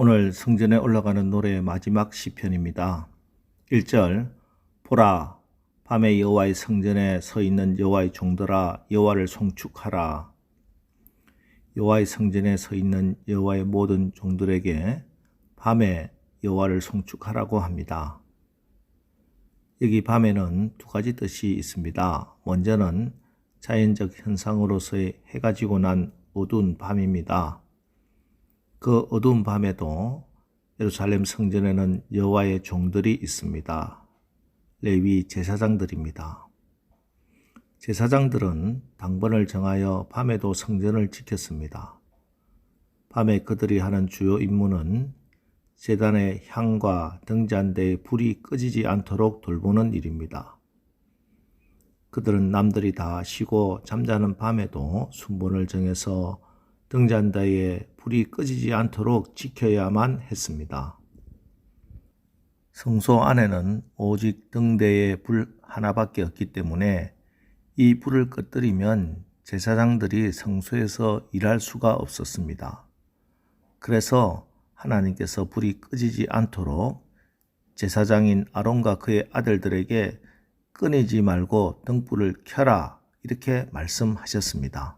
오늘 성전에 올라가는 노래의 마지막 시편입니다. 1절 보라, 밤에 여호와의 성전에 서 있는 여호와의 종들아, 여호와를 송축하라. 여호와의 성전에 서 있는 여호와의 모든 종들에게 밤에 여호와를 송축하라고 합니다. 여기 밤에는 두 가지 뜻이 있습니다. 먼저는 자연적 현상으로서의 해가 지고 난 어두운 밤입니다. 그 어두운 밤에도 예루살렘 성전에는 여호와의 종들이 있습니다. 레위 제사장들입니다. 제사장들은 당번을 정하여 밤에도 성전을 지켰습니다. 밤에 그들이 하는 주요 임무는 제단의 향과 등잔대의 불이 꺼지지 않도록 돌보는 일입니다. 그들은 남들이 다 쉬고 잠자는 밤에도 순번을 정해서 등잔대에 불이 꺼지지 않도록 지켜야만 했습니다. 성소 안에는 오직 등대에 불 하나밖에 없기 때문에 이 불을 꺼뜨리면 제사장들이 성소에서 일할 수가 없었습니다. 그래서 하나님께서 불이 꺼지지 않도록 제사장인 아론과 그의 아들들에게 꺼내지 말고 등불을 켜라, 이렇게 말씀하셨습니다.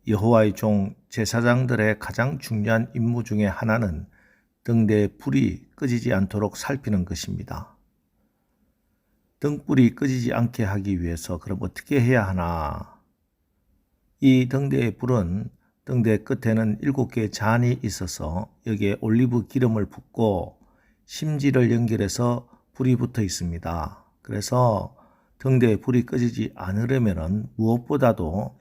여호와의 종 제사장들의 가장 중요한 임무 중에 하나는 등대의 불이 꺼지지 않도록 살피는 것입니다. 등불이 꺼지지 않게 하기 위해서 그럼 어떻게 해야 하나? 이 등대의 불은 등대 끝에는 7개의 잔이 있어서 여기에 올리브 기름을 붓고 심지를 연결해서 불이 붙어 있습니다. 그래서 등대의 불이 꺼지지 않으려면 무엇보다도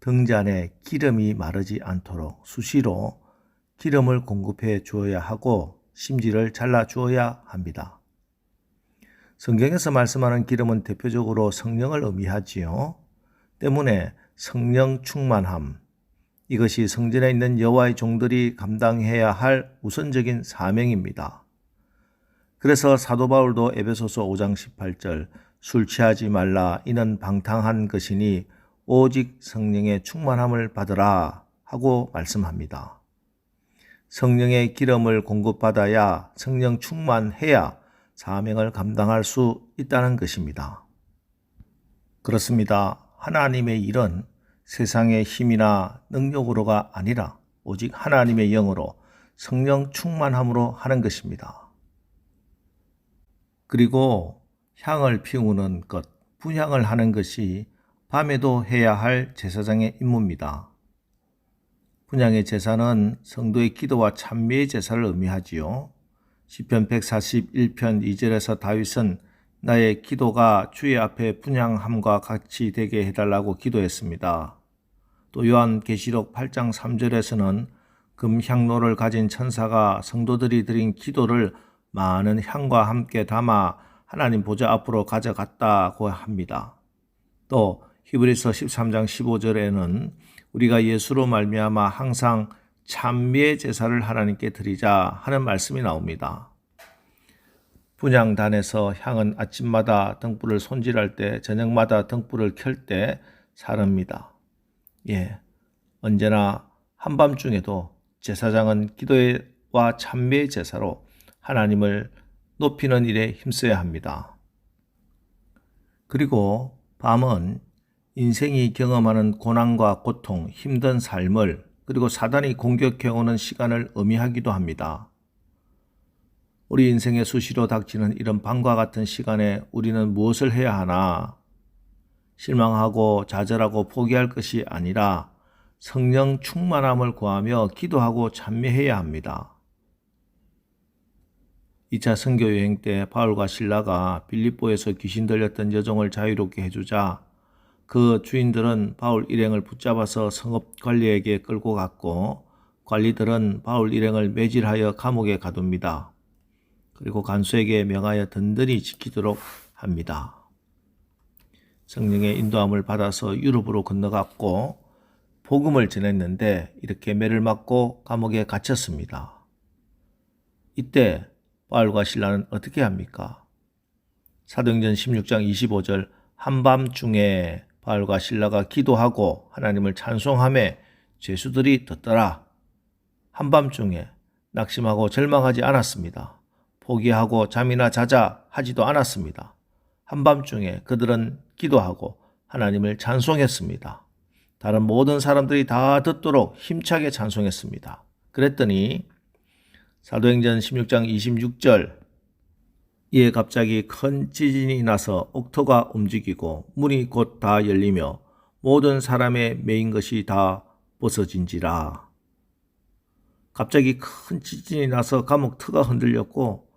등잔에 기름이 마르지 않도록 수시로 기름을 공급해 주어야 하고 심지를 잘라 주어야 합니다. 성경에서 말씀하는 기름은 대표적으로 성령을 의미하지요. 때문에 성령 충만함, 이것이 성전에 있는 여호와의 종들이 감당해야 할 우선적인 사명입니다. 그래서 사도 바울도 에베소서 5장 18절 술 취하지 말라, 이는 방탕한 것이니 오직 성령의 충만함을 받으라 하고 말씀합니다. 성령의 기름을 공급받아야, 성령 충만해야 사명을 감당할 수 있다는 것입니다. 그렇습니다. 하나님의 일은 세상의 힘이나 능력으로가 아니라 오직 하나님의 영으로 성령 충만함으로 하는 것입니다. 그리고 향을 피우는 것, 분향을 하는 것이 밤에도 해야 할 제사장의 임무입니다. 분향의 제사는 성도의 기도와 찬미의 제사를 의미하지요. 시편 141편 2절에서 다윗은 나의 기도가 주의 앞에 분향함과 같이 되게 해달라고 기도했습니다. 또 요한계시록 8장 3절에서는 금향로를 가진 천사가 성도들이 드린 기도를 많은 향과 함께 담아 하나님 보좌 앞으로 가져갔다고 합니다. 또 히브리서 13장 15절에는 우리가 예수로 말미암아 항상 찬미의 제사를 하나님께 드리자 하는 말씀이 나옵니다. 분향단에서 향은 아침마다 등불을 손질할 때, 저녁마다 등불을 켤 때 사릅니다. 언제나 한밤중에도 제사장은 기도와 찬미의 제사로 하나님을 높이는 일에 힘써야 합니다. 그리고 밤은 인생이 경험하는 고난과 고통, 힘든 삶을, 그리고 사단이 공격해오는 시간을 의미하기도 합니다. 우리 인생에 수시로 닥치는 이런 밤과 같은 시간에 우리는 무엇을 해야 하나? 실망하고 좌절하고 포기할 것이 아니라 성령 충만함을 구하며 기도하고 찬미해야 합니다. 2차 선교 여행 때 바울과 실라가 빌립보에서 귀신 들렸던 여종을 자유롭게 해주자 그 주인들은 바울 일행을 붙잡아서 성읍 관리에게 끌고 갔고, 관리들은 바울 일행을 매질하여 감옥에 가둡니다. 그리고 간수에게 명하여 든든히 지키도록 합니다. 성령의 인도함을 받아서 유럽으로 건너갔고 복음을 전했는데 이렇게 매를 맞고 감옥에 갇혔습니다. 이때 바울과 실라는 어떻게 합니까? 사도행전 16장 25절 한밤중에 바울과 실라가 기도하고 하나님을 찬송하며 죄수들이 듣더라. 한밤중에 낙심하고 절망하지 않았습니다. 포기하고 잠이나 자자 하지도 않았습니다. 한밤중에 그들은 기도하고 하나님을 찬송했습니다. 다른 모든 사람들이 다 듣도록 힘차게 찬송했습니다. 그랬더니 사도행전 16장 26절, 이에 갑자기 큰 지진이 나서 옥토가 움직이고 문이 곧 다 열리며 모든 사람의 매인 것이 다 벗어진지라. 갑자기 큰 지진이 나서 감옥 터가 흔들렸고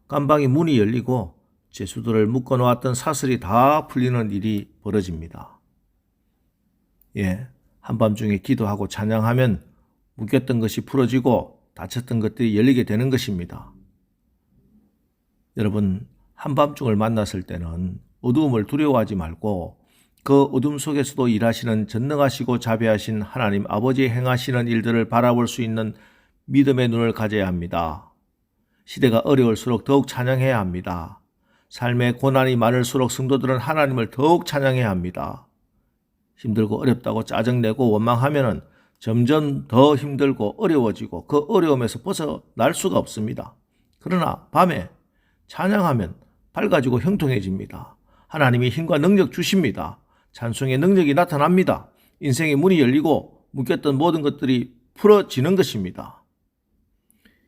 감방의 문이 열리고 죄수들을 묶어놓았던 사슬이 다 풀리는 일이 벌어집니다. 한밤중에 기도하고 찬양하면 묶였던 것이 풀어지고 닫혔던 것들이 열리게 되는 것입니다. 여러분, 한밤중을 만났을 때는 어두움을 두려워하지 말고 그 어둠 속에서도 일하시는 전능하시고 자비하신 하나님 아버지 행하시는 일들을 바라볼 수 있는 믿음의 눈을 가져야 합니다. 시대가 어려울수록 더욱 찬양해야 합니다. 삶의 고난이 많을수록 성도들은 하나님을 더욱 찬양해야 합니다. 힘들고 어렵다고 짜증내고 원망하면 점점 더 힘들고 어려워지고 그 어려움에서 벗어날 수가 없습니다. 그러나 밤에 찬양하면 밝아지고 형통해집니다. 하나님이 힘과 능력 주십니다. 찬송의 능력이 나타납니다. 인생의 문이 열리고 묶였던 모든 것들이 풀어지는 것입니다.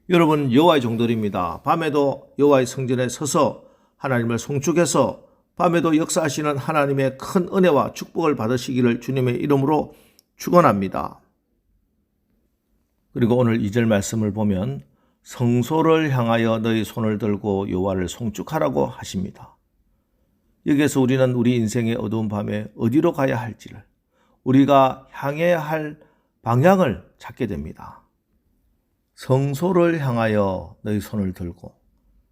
여러분, 여호와의 종들입니다. 밤에도 여호와의 성전에 서서 하나님을 송축해서 밤에도 역사하시는 하나님의 큰 은혜와 축복을 받으시기를 주님의 이름으로 축원합니다. 그리고 오늘 2절 말씀을 보면 성소를 향하여 너희 손을 들고 여호와를 송축하라고 하십니다. 여기에서 우리는 우리 인생의 어두운 밤에 어디로 가야 할지를, 우리가 향해야 할 방향을 찾게 됩니다. 성소를 향하여 너희 손을 들고,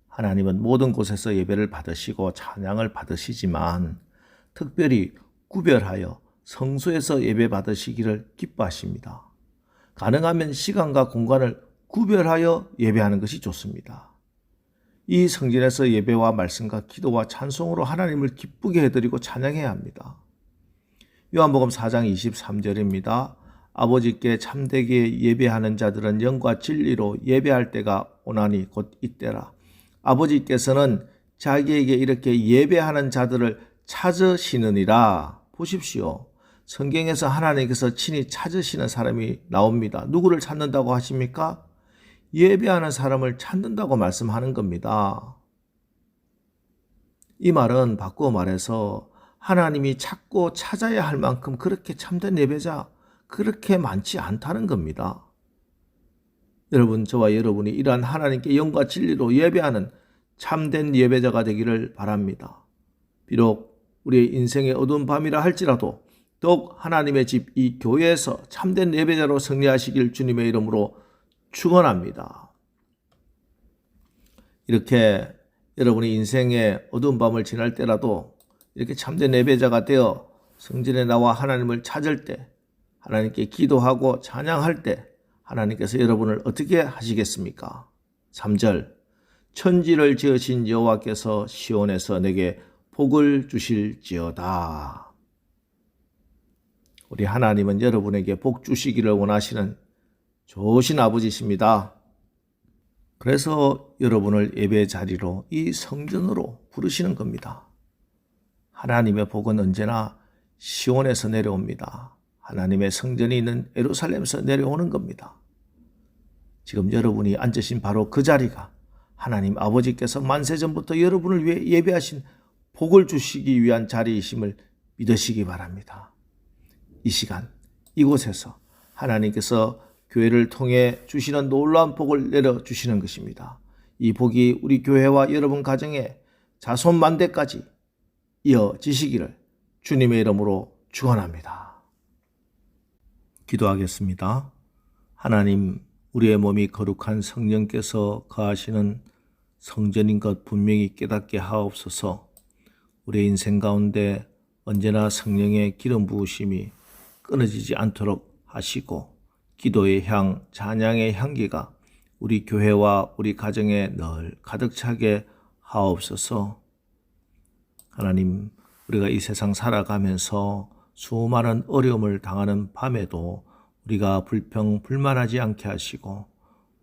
하나님은 모든 곳에서 예배를 받으시고 찬양을 받으시지만 특별히 구별하여 성소에서 예배 받으시기를 기뻐하십니다. 가능하면 시간과 공간을 구별하여 예배하는 것이 좋습니다. 이 성전에서 예배와 말씀과 기도와 찬송으로 하나님을 기쁘게 해드리고 찬양해야 합니다. 요한복음 4장 23절입니다. 아버지께 참되게 예배하는 자들은 영과 진리로 예배할 때가 오나니 곧 이때라. 아버지께서는 자기에게 이렇게 예배하는 자들을 찾으시느니라. 보십시오. 성경에서 하나님께서 친히 찾으시는 사람이 나옵니다. 누구를 찾는다고 하십니까? 예배하는 사람을 찾는다고 말씀하는 겁니다. 이 말은 바꾸어 말해서 하나님이 찾고 찾아야 할 만큼 그렇게 참된 예배자 그렇게 많지 않다는 겁니다. 여러분, 저와 여러분이 이러한 하나님께 영과 진리로 예배하는 참된 예배자가 되기를 바랍니다. 비록 우리의 인생의 어두운 밤이라 할지라도 더욱 하나님의 집 이 교회에서 참된 예배자로 승리하시길 주님의 이름으로 축원합니다. 이렇게 여러분이 인생의 어두운 밤을 지날 때라도 이렇게 참된 예배자가 되어 성전에 나와 하나님을 찾을 때, 하나님께 기도하고 찬양할 때 하나님께서 여러분을 어떻게 하시겠습니까? 3절, 천지를 지으신 여호와께서 시온에서 내게 복을 주실지어다. 우리 하나님은 여러분에게 복 주시기를 원하시는 좋으신 아버지십니다. 그래서 여러분을 예배 자리로 이 성전으로 부르시는 겁니다. 하나님의 복은 언제나 시온에서 내려옵니다. 하나님의 성전이 있는 예루살렘에서 내려오는 겁니다. 지금 여러분이 앉으신 바로 그 자리가 하나님 아버지께서 만세전부터 여러분을 위해 예배하신 복을 주시기 위한 자리이심을 믿으시기 바랍니다. 이 시간 이곳에서 하나님께서 교회를 통해 주시는 놀라운 복을 내려주시는 것입니다. 이 복이 우리 교회와 여러분 가정에 자손만대까지 이어지시기를 주님의 이름으로 축원합니다. 기도하겠습니다. 하나님, 우리의 몸이 거룩한 성령께서 거하시는 성전인 것 분명히 깨닫게 하옵소서. 우리의 인생 가운데 언제나 성령의 기름 부으심이 끊어지지 않도록 하시고 기도의 향, 찬양의 향기가 우리 교회와 우리 가정에 늘 가득 차게 하옵소서. 하나님, 우리가 이 세상 살아가면서 수많은 어려움을 당하는 밤에도 우리가 불평, 불만하지 않게 하시고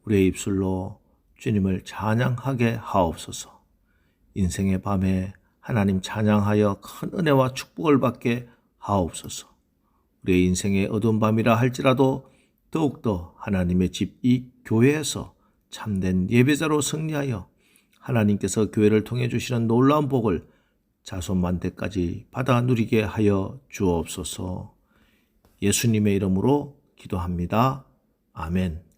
우리의 입술로 주님을 찬양하게 하옵소서. 인생의 밤에 하나님 찬양하여 큰 은혜와 축복을 받게 하옵소서. 우리의 인생의 어두운 밤이라 할지라도 더욱더 하나님의 집 이 교회에서 참된 예배자로 승리하여 하나님께서 교회를 통해 주시는 놀라운 복을 자손만대까지 받아 누리게 하여 주옵소서. 예수님의 이름으로 기도합니다. 아멘.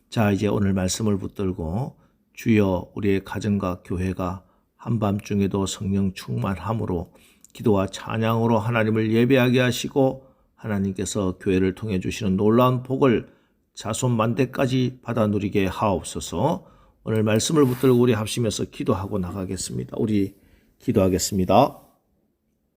자, 이제 오늘 말씀을 붙들고 주여 우리의 가정과 교회가 한밤중에도 성령 충만함으로 기도와 찬양으로 하나님을 예배하게 하시고 하나님께서 교회를 통해 주시는 놀라운 복을 자손만대까지 받아 누리게 하옵소서. 오늘 말씀을 붙들고 우리 합심해서 기도하고 나가겠습니다. 우리 기도하겠습니다.